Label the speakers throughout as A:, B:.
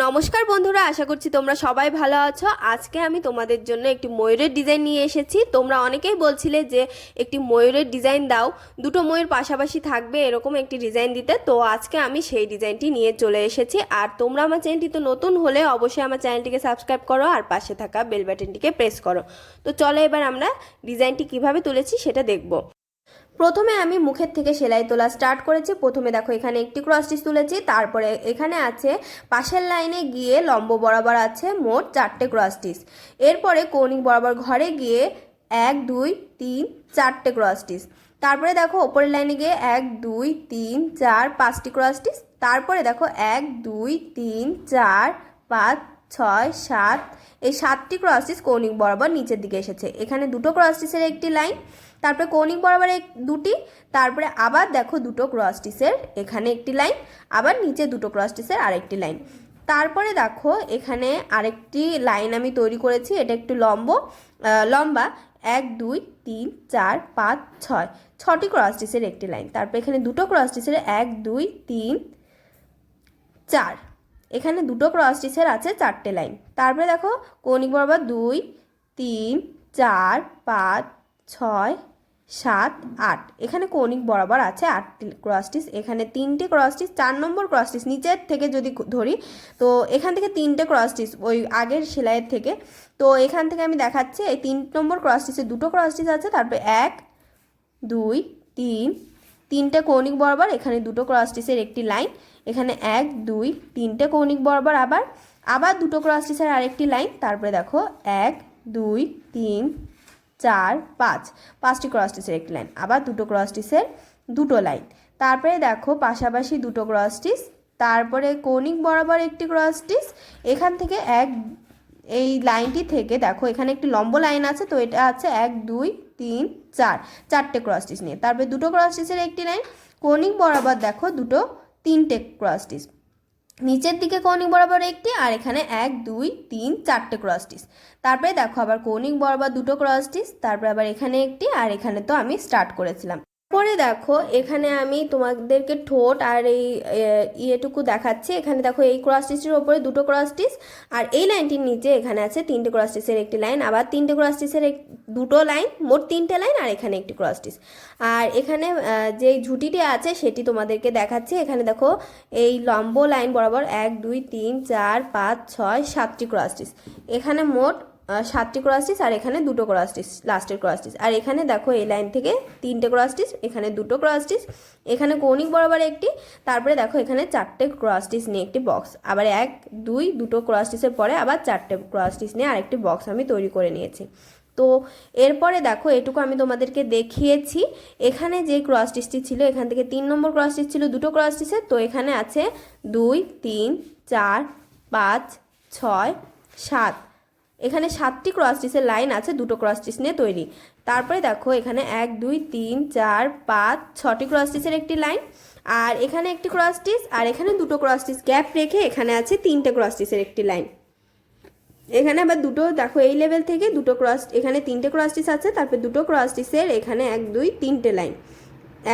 A: নমস্কার বন্ধুরা, আশা করছি তোমরা সবাই ভালো আছো। আজকে আমি তোমাদের জন্য একটি ময়ূরের ডিজাইন নিয়ে এসেছি। তোমরা অনেকেই বলছিলে যে একটি ময়ূরের ডিজাইন দাও, দুটো ময়ূর পাশাপাশি থাকবে এরকম একটি ডিজাইন দিতে। তো আজকে আমি সেই ডিজাইনটি নিয়ে চলে এসেছি। আর তোমরা আমার চ্যানেলটিতে নতুন হলে অবশ্যই আমার চ্যানেলটিকে সাবস্ক্রাইব করো আর পাশে থাকা বেল বাটনটিকে প্রেস করো। তো চলো এবার আমরা ডিজাইনটি কিভাবে তুলেছি সেটা দেখব। প্রথমে আমি মুখের থেকে সেলাই তোলা স্টার্ট করেছি। প্রথমে দেখো এখানে একটি ক্রস স্টিচ তুলেছি, তারপরে এখানে আছে পাশের লাইনে গিয়ে লম্ব বরাবর আছে মোট 4টে ক্রস স্টিচ। এরপরে কৌণিক বরাবর ঘরে গিয়ে 1 2 3 4টে ক্রস স্টিচ। তারপরে দেখো ওপরের লাইনে গিয়ে 1 2 3 4 5টি ক্রস স্টিচ। তারপরে দেখো 1 2 3 4 5 6 7 এই 7টি ক্রস স্টিচ কৌণিক বরাবর নিচের দিকে এসেছে। এখানে দুটো ক্রস স্টিচের একটি লাইন, তারপরে কৌণিক বরাবর দুটি, তারপরে আবার দেখো দুটো ক্রস স্টিচের এখানে একটি লাইন, আবার নিচে দুটো ক্রস স্টিচের আরেকটি লাইন। তারপরে দেখো এখানে আরেকটি লাইন আমি তৈরি করেছি, এটা একটু লম্বা 1 2 3 4 5 6 6টি ক্রস স্টিচের একটি লাইন। তারপরে এখানে দুটো ক্রস স্টিচের 1 2 3 4, এখানে দুটো ক্রস স্টিচের আছে 4টে লাইন। তারপরে দেখো কৌণিক বরাবর 2 3 4 5 6 7 8, এখানে কৌণিক বরাবর আছে 8টি ক্রস স্টিচ। এখানে 3টে ক্রস স্টিচ, 4 নম্বর ক্রস স্টিচ নিচের থেকে যদি ধরি তো এখান থেকে 3টে ক্রস স্টিচ ওই আগের সেলাইয়ের থেকে। তো এখান থেকে আমি দেখাচ্ছি এই 3 নম্বর ক্রস স্টিচে দুটো ক্রস স্টিচ আছে, তারপরে 1 2 3 3টে কৌণিক বরাবর, এখানে দুটো ক্রস স্টিচের একটি লাইন, এখানে 1 2 3টে কৌণিক বরাবর, আবার দুটো ক্রস স্টিচের আরেকটি লাইন। তারপরে দেখো 1 2 3 4 5 5টি ক্রস স্টিচের একটি লাইন, আবার দুটো ক্রস স্টিচের দুটো লাইন। তারপরে দেখো পাশাপাশি দুটো ক্রস স্টিচ, তারপরে কৌণিক বরাবর একটি ক্রস স্টিচ। এখান থেকে এই লাইনটি থেকে দেখো এখানে একটি লম্ব লাইন আছে, তো এটা আছে 1 2 3 4 4টে ক্রস স্টিচ নিয়ে। তারপরে দুটো ক্রস স্টিচের একটি লাইন, কৌণিক বরাবর দেখো 3টে ক্রস স্টিচ, নিচের দিকে কৌণিক বরাবর একটি, আর এখানে 1 2 3 4টে ক্রস স্টিচ। তারপরে দেখো আবার কৌণিক বরাবর দুটো ক্রস স্টিচ, তারপরে আবার এখানে একটি, আর এখানে তো আমি স্টার্ট করেছিলাম। পরে দেখো এখানে আমি তোমাদেরকে ঠোঁট আর এই ইয়েটুকু দেখাচ্ছি। এখানে দেখো এই ক্রস স্টিচের ওপরে দুটো ক্রস স্টিচ, আর এই লাইনটির নিচে এখানে আছে 3টে ক্রস স্টিচের একটি লাইন, আবার 3টে ক্রস স্টিচের দুটো লাইন, মোট 3টে লাইন, আর এখানে একটি ক্রস স্টিচ। আর এখানে যে ঝুঁটিটি আছে সেটি তোমাদেরকে দেখাচ্ছি। এখানে দেখো এই লম্ব লাইন বরাবর 1 2 3 4 5 6 7টি ক্রস স্টিচ, এখানে মোট 7টি ক্রস স্টিচ, আর এখানে দুটো ক্রস স্টিচ লাস্টের ক্রস স্টিচ। আর এখানে দেখো এই লাইন থেকে 3টে ক্রস স্টিচ, এখানে দুটো ক্রস স্টিচ, এখানে কৌণিক বরাবর একটি, তারপরে দেখো এখানে 4টে ক্রস স্টিচ নিয়ে একটি বক্স, আবার 1 2 দুটো ক্রস স্টিচের পরে আবার 4টে ক্রস স্টিচ নিয়ে আরেকটি বক্স আমি তৈরি করে নিয়েছি। তো এরপরে দেখো এটুকু আমি তোমাদেরকে দেখিয়েছি। এখানে যে ক্রস স্টিচটি ছিল এখান থেকে 3 নম্বর ক্রস স্টিচ ছিল দুটো ক্রস স্টিচের, তো এখানে আছে 2 3 4 5 6 7, এখানে 7টি ক্রস স্টিচের লাইন আছে দুটো ক্রস স্টিচ নিয়ে তৈরি। তারপরে দেখো এখানে 1 2 3 4 5 6টি ক্রস স্টিচের একটি লাইন, আর এখানে একটি ক্রস স্টিচ, আর এখানে দুটো ক্রস স্টিচ গ্যাপ রেখে এখানে আছে 3টে ক্রস স্টিচের একটি লাইন। এখানে আবার দুটো দেখো এই লেভেল থেকে দুটো ক্রস, এখানে 3টে ক্রস স্টিচ আছে, তারপর দুটো ক্রস স্টিচের এখানে 1 2 3টে লাইন,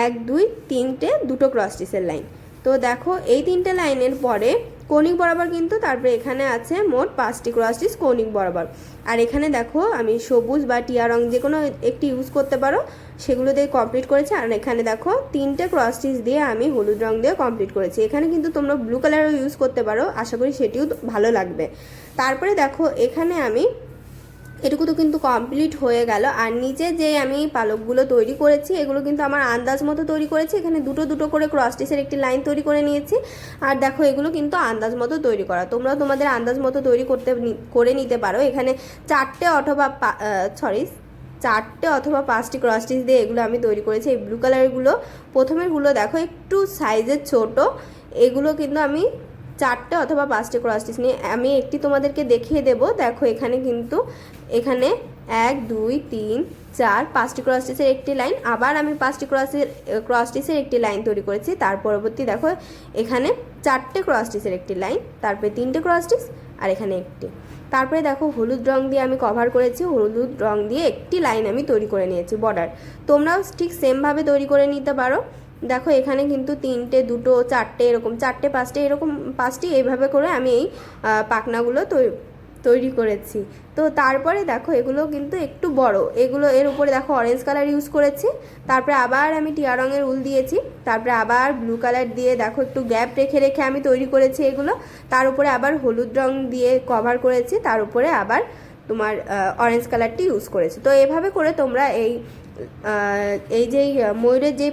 A: 1 2 3টে দুটো ক্রস স্টিচের লাইন। তো দেখো এই 3টে লাইনের পরে কৌণিক বরাবর কিন্তু তারপরে এখানে আছে মোট 5টি ক্রস স্টিচ কৌণিক বরাবর। আর এখানে দেখো আমি সবুজ বা টিয়া রং যে কোনো একটি ইউজ করতে পারো, সেগুলো দিয়ে কমপ্লিট করেছি। আর এখানে দেখো 3টে ক্রস স্টিচ দিয়ে আমি হলুদ রং দিয়ে কমপ্লিট করেছি। এখানে কিন্তু তোমরা ব্লু কালারও ইউজ করতে পারো, আশা করি সেটিও ভালো লাগবে। তারপরে দেখো এখানে আমি এটুকু তো কিন্তু কমপ্লিট হয়ে গেল। আর নিচে যে আমি পালকগুলো তৈরি করেছি এগুলো কিন্তু আমার আন্দাজ মতো তৈরি করেছি। এখানে দুটো দুটো করে ক্রস স্টিচের একটি লাইন তৈরি করে নিয়েছি। আর দেখো এগুলো কিন্তু আন্দাজ মতো তৈরি করা, তোমরা তোমাদের আন্দাজ মতো তৈরি করে নিতে পারো। এখানে 4টে অথবা 5টি ক্রস স্টিচ দিয়ে এগুলো আমি তৈরি করেছি। এই ব্লু কালারগুলো প্রথমেরগুলো দেখো একটু সাইজের ছোট, এগুলো কিন্তু আমি 4টে অথবা 5টে ক্রস স্টিচ নিয়ে আমি একটি তোমাদেরকে দেখিয়ে দেব। দেখো এখানে কিন্তু এখানে 1 2 3 4 5টি ক্রস স্টিচের একটি লাইন, আবার আমি 5টি ক্রস স্টিচের একটি লাইন তৈরি করেছি। তার পরবর্তী দেখো এখানে 4টে ক্রস স্টিচের একটি লাইন, তারপরে 3টে ক্রস স্টিচ, আর এখানে একটি। তারপরে দেখো হলুদ রং দিয়ে আমি কভার করেছি, হলুদ রং দিয়ে একটি লাইন আমি তৈরি করে নিয়েছি বর্ডার। তোমরাও ঠিক সেমভাবে তৈরি করে নিতে পারো। দেখো এখানে কিন্তু 3টে 2টো 4টে এরকম 4টে 5টে এরকম 5টি এইভাবে করে আমি এই পাখনাগুলো তৈরি করেছি। তো তারপরে দেখো এগুলো কিন্তু একটু বড়, এগুলো এর উপরে দেখো অরেঞ্জ কালার ইউজ করেছি, তারপরে আবার আমি টিয়া রঙের উল দিয়েছি, তারপরে আবার ব্লু কালার দিয়ে দেখো একটু গ্যাপ রেখে রেখে আমি তৈরি করেছি এগুলো, তার উপরে আবার হলুদ রং দিয়ে কভার করেছি, তার উপরে আবার তোমার অরেঞ্জ কালারটি ইউজ করেছি। তো এভাবে করে তোমরা এই যে ময়ূরের যে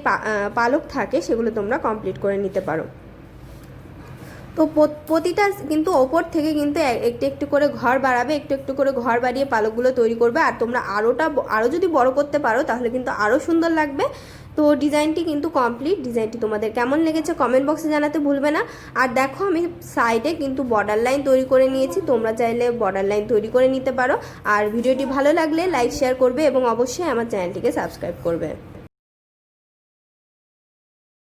A: পালক থাকে সেগুলো তোমরা কমপ্লিট করে নিতে পারো। তো প্রতিটা কিন্তু ওপর থেকে কিন্তু একটু একটু করে ঘর বাড়াবে, একটু একটু করে ঘর বাড়িয়ে পালকগুলো তৈরি করবে। আর তোমরা আরও যদি বড় করতে পারো তাহলে কিন্তু আরও সুন্দর লাগবে। তো ডিজাইনটি কিন্তু কমপ্লিট। ডিজাইনটি তোমাদের কেমন লেগেছে কমেন্ট বক্সে জানাতে ভুলবে না। আর দেখো আমি সাইডে কিন্তু বর্ডার লাইন তৈরি করে নিয়েছি, তোমরা চাইলে বর্ডার লাইন তৈরি করে নিতে পারো। আর ভিডিওটি ভালো লাগলে লাইক শেয়ার করবে এবং অবশ্যই আমার চ্যানেলটিকে সাবস্ক্রাইব করবে।